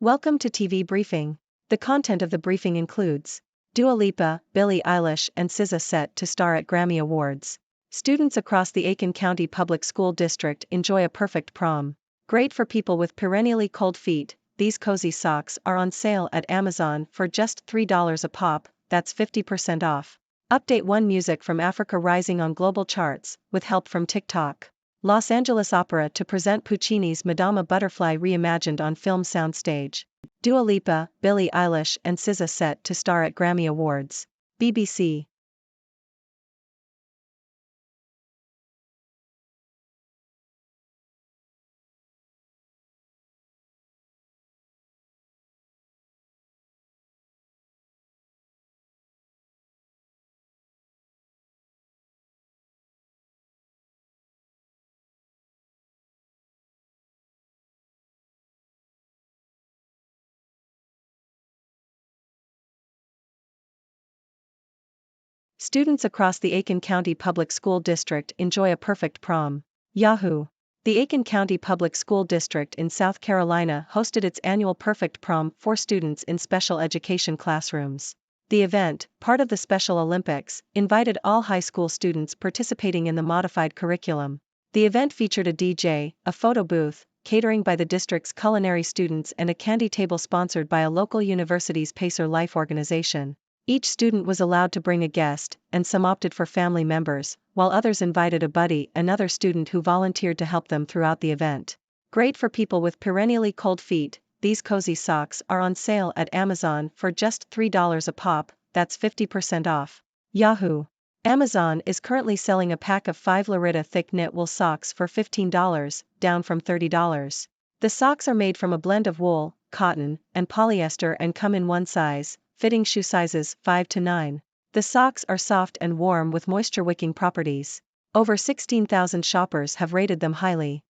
Welcome to TV Briefing. The content of the briefing includes Dua Lipa, Billie Eilish and SZA set to star at Grammy Awards. Students across the Aiken County Public School District enjoy a perfect prom. Great for people with perennially cold feet, these cozy socks are on sale at Amazon for just $3 a pop, that's 50% off. Update 1 Music from Africa rising on global charts, with help from TikTok. Los Angeles Opera to present Puccini's Madama Butterfly reimagined on film soundstage. Dua Lipa, Billie Eilish and SZA set to star at Grammy Awards. BBC. Students across the Aiken County Public School District enjoy a perfect prom. Yahoo! The Aiken County Public School District in South Carolina hosted its annual Perfect Prom for students in special education classrooms. The event, part of the Special Olympics, invited all high school students participating in the modified curriculum. The event featured a DJ, a photo booth, catering by the district's culinary students and a candy table sponsored by a local university's Pacer Life organization. Each student was allowed to bring a guest, and some opted for family members, while others invited a buddy, another student who volunteered to help them throughout the event. Great for people with perennially cold feet, these cozy socks are on sale at Amazon for just $3 a pop, that's 50% off. Yahoo! Amazon is currently selling a pack of 5 Loretta thick knit wool socks for $15, down from $30. The socks are made from a blend of wool, cotton, and polyester and come in one size, fitting shoe sizes 5 to 9. The socks are soft and warm with moisture-wicking properties. Over 16,000 shoppers have rated them highly.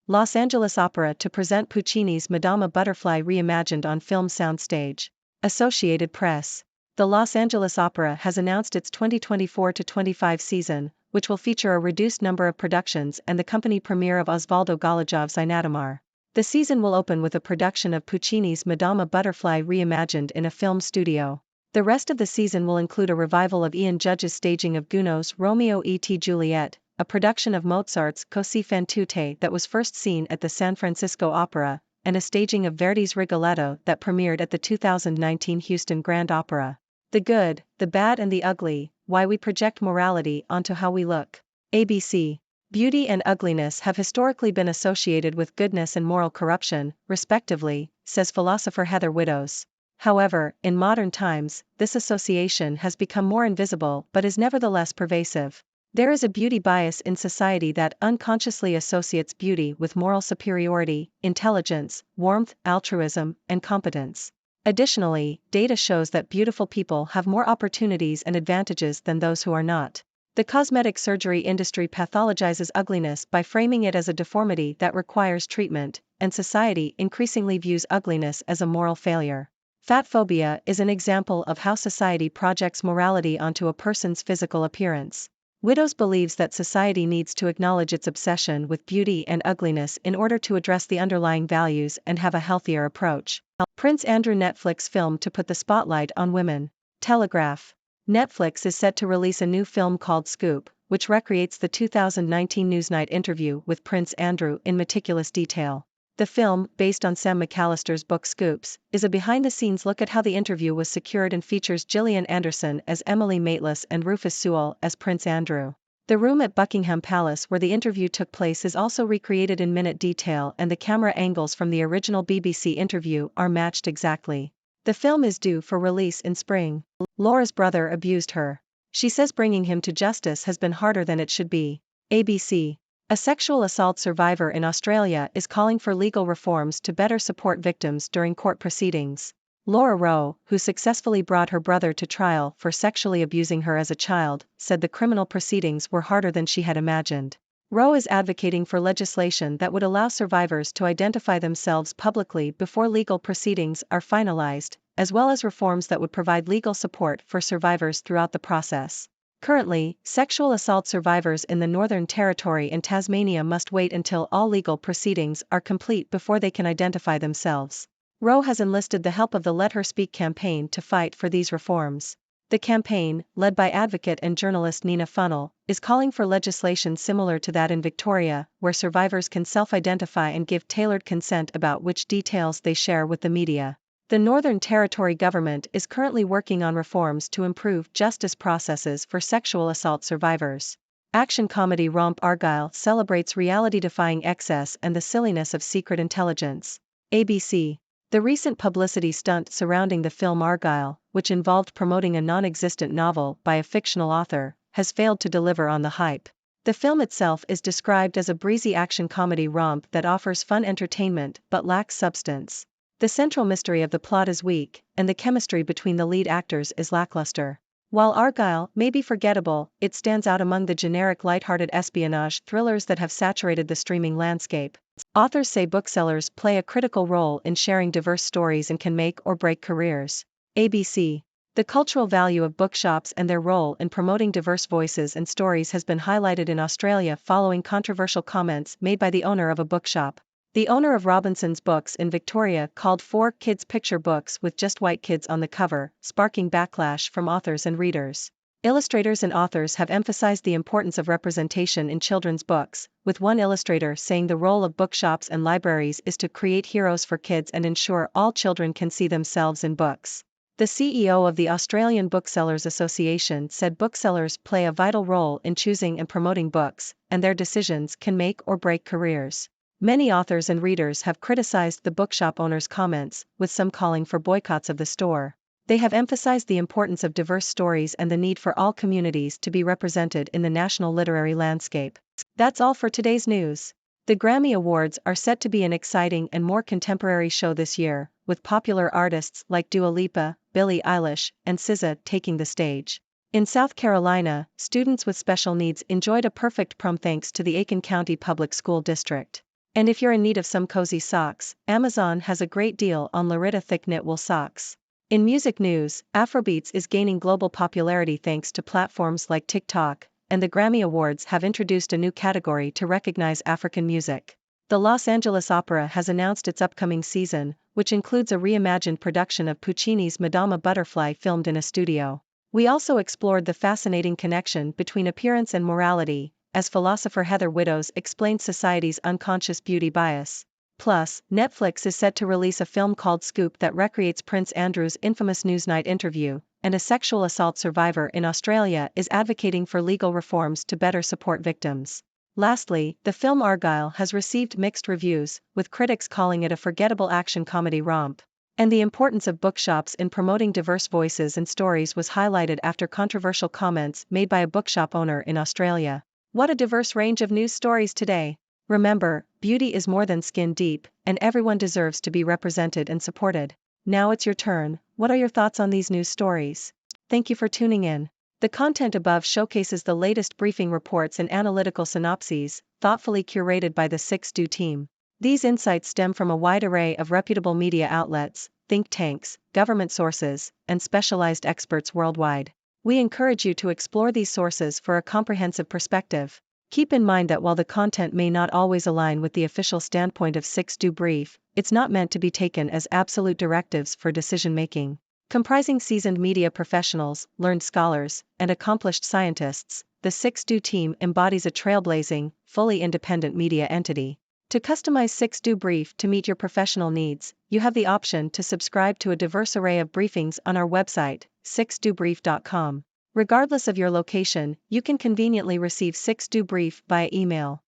Los Angeles Opera to present Puccini's Madama Butterfly reimagined on film soundstage. Associated Press. The Los Angeles Opera has announced its 2024-25 season, which will feature a reduced number of productions and the company premiere of Osvaldo Golojov's Inatamar. The season will open with a production of Puccini's Madama Butterfly reimagined in a film studio. The rest of the season will include a revival of Ian Judge's staging of Gounod's Romeo et Juliet, a production of Mozart's Così fan tutte that was first seen at the San Francisco Opera, and a staging of Verdi's Rigoletto that premiered at the 2019 Houston Grand Opera. The Good, the Bad and the Ugly, Why We Project Morality Onto How We Look. ABC. Beauty and ugliness have historically been associated with goodness and moral corruption, respectively, says philosopher Heather Widdows. However, in modern times, this association has become more invisible but is nevertheless pervasive. There is a beauty bias in society that unconsciously associates beauty with moral superiority, intelligence, warmth, altruism, and competence. Additionally, data shows that beautiful people have more opportunities and advantages than those who are not. The cosmetic surgery industry pathologizes ugliness by framing it as a deformity that requires treatment, and society increasingly views ugliness as a moral failure. Fat phobia is an example of how society projects morality onto a person's physical appearance. Widdows believes that society needs to acknowledge its obsession with beauty and ugliness in order to address the underlying values and have a healthier approach. Prince Andrew Netflix film to put the spotlight on women. Telegraph. Netflix is set to release a new film called Scoop, which recreates the 2019 Newsnight interview with Prince Andrew in meticulous detail. The film, based on Sam McAllister's book Scoops, is a behind-the-scenes look at how the interview was secured and features Gillian Anderson as Emily Maitlis and Rufus Sewell as Prince Andrew. The room at Buckingham Palace where the interview took place is also recreated in minute detail, and the camera angles from the original BBC interview are matched exactly. The film is due for release in spring. Laura's brother abused her. She says bringing him to justice has been harder than it should be. ABC. A sexual assault survivor in Australia is calling for legal reforms to better support victims during court proceedings. Laura Rowe, who successfully brought her brother to trial for sexually abusing her as a child, said the criminal proceedings were harder than she had imagined. Rowe is advocating for legislation that would allow survivors to identify themselves publicly before legal proceedings are finalized, as well as reforms that would provide legal support for survivors throughout the process. Currently, sexual assault survivors in the Northern Territory and Tasmania must wait until all legal proceedings are complete before they can identify themselves. Roe has enlisted the help of the Let Her Speak campaign to fight for these reforms. The campaign, led by advocate and journalist Nina Funnell, is calling for legislation similar to that in Victoria, where survivors can self-identify and give tailored consent about which details they share with the media. The Northern Territory government is currently working on reforms to improve justice processes for sexual assault survivors. Action comedy romp Argylle celebrates reality-defying excess and the silliness of secret intelligence. ABC. The recent publicity stunt surrounding the film Argylle, which involved promoting a non-existent novel by a fictional author, has failed to deliver on the hype. The film itself is described as a breezy action comedy romp that offers fun entertainment but lacks substance. The central mystery of the plot is weak, and the chemistry between the lead actors is lackluster. While Argylle may be forgettable, it stands out among the generic lighthearted espionage thrillers that have saturated the streaming landscape. Authors say booksellers play a critical role in sharing diverse stories and can make or break careers. ABC. The cultural value of bookshops and their role in promoting diverse voices and stories has been highlighted in Australia following controversial comments made by the owner of a bookshop. The owner of Robinson's Books in Victoria called 4 kids' picture books with just white kids on the cover, sparking backlash from authors and readers. Illustrators and authors have emphasized the importance of representation in children's books, with one illustrator saying the role of bookshops and libraries is to create heroes for kids and ensure all children can see themselves in books. The CEO of the Australian Booksellers Association said booksellers play a vital role in choosing and promoting books, and their decisions can make or break careers. Many authors and readers have criticized the bookshop owner's comments, with some calling for boycotts of the store. They have emphasized the importance of diverse stories and the need for all communities to be represented in the national literary landscape. That's all for today's news. The Grammy Awards are set to be an exciting and more contemporary show this year, with popular artists like Dua Lipa, Billie Eilish, and SZA taking the stage. In South Carolina, students with special needs enjoyed a perfect prom thanks to the Aiken County Public School District. And if you're in need of some cozy socks, Amazon has a great deal on Loretta thick knit wool socks. In music news, Afrobeats is gaining global popularity thanks to platforms like TikTok, and the Grammy Awards have introduced a new category to recognize African music. The Los Angeles Opera has announced its upcoming season, which includes a reimagined production of Puccini's Madama Butterfly filmed in a studio. We also explored the fascinating connection between appearance and morality, as philosopher Heather Widdows explained society's unconscious beauty bias. Plus, Netflix is set to release a film called Scoop that recreates Prince Andrew's infamous Newsnight interview, and a sexual assault survivor in Australia is advocating for legal reforms to better support victims. Lastly, the film Argylle has received mixed reviews, with critics calling it a forgettable action comedy romp. And the importance of bookshops in promoting diverse voices and stories was highlighted after controversial comments made by a bookshop owner in Australia. What a diverse range of news stories today! Remember, beauty is more than skin deep, and everyone deserves to be represented and supported. Now it's your turn. What are your thoughts on these news stories? Thank you for tuning in. The content above showcases the latest briefing reports and analytical synopses, thoughtfully curated by the 6Do team. These insights stem from a wide array of reputable media outlets, think tanks, government sources, and specialized experts worldwide. We encourage you to explore these sources for a comprehensive perspective. Keep in mind that while the content may not always align with the official standpoint of 6Do Brief, it's not meant to be taken as absolute directives for decision-making. Comprising seasoned media professionals, learned scholars, and accomplished scientists, the 6Do team embodies a trailblazing, fully independent media entity. To customize 6Do Brief to meet your professional needs, you have the option to subscribe to a diverse array of briefings on our website, 6dobrief.com. Regardless of your location, you can conveniently receive 6Do Brief via email.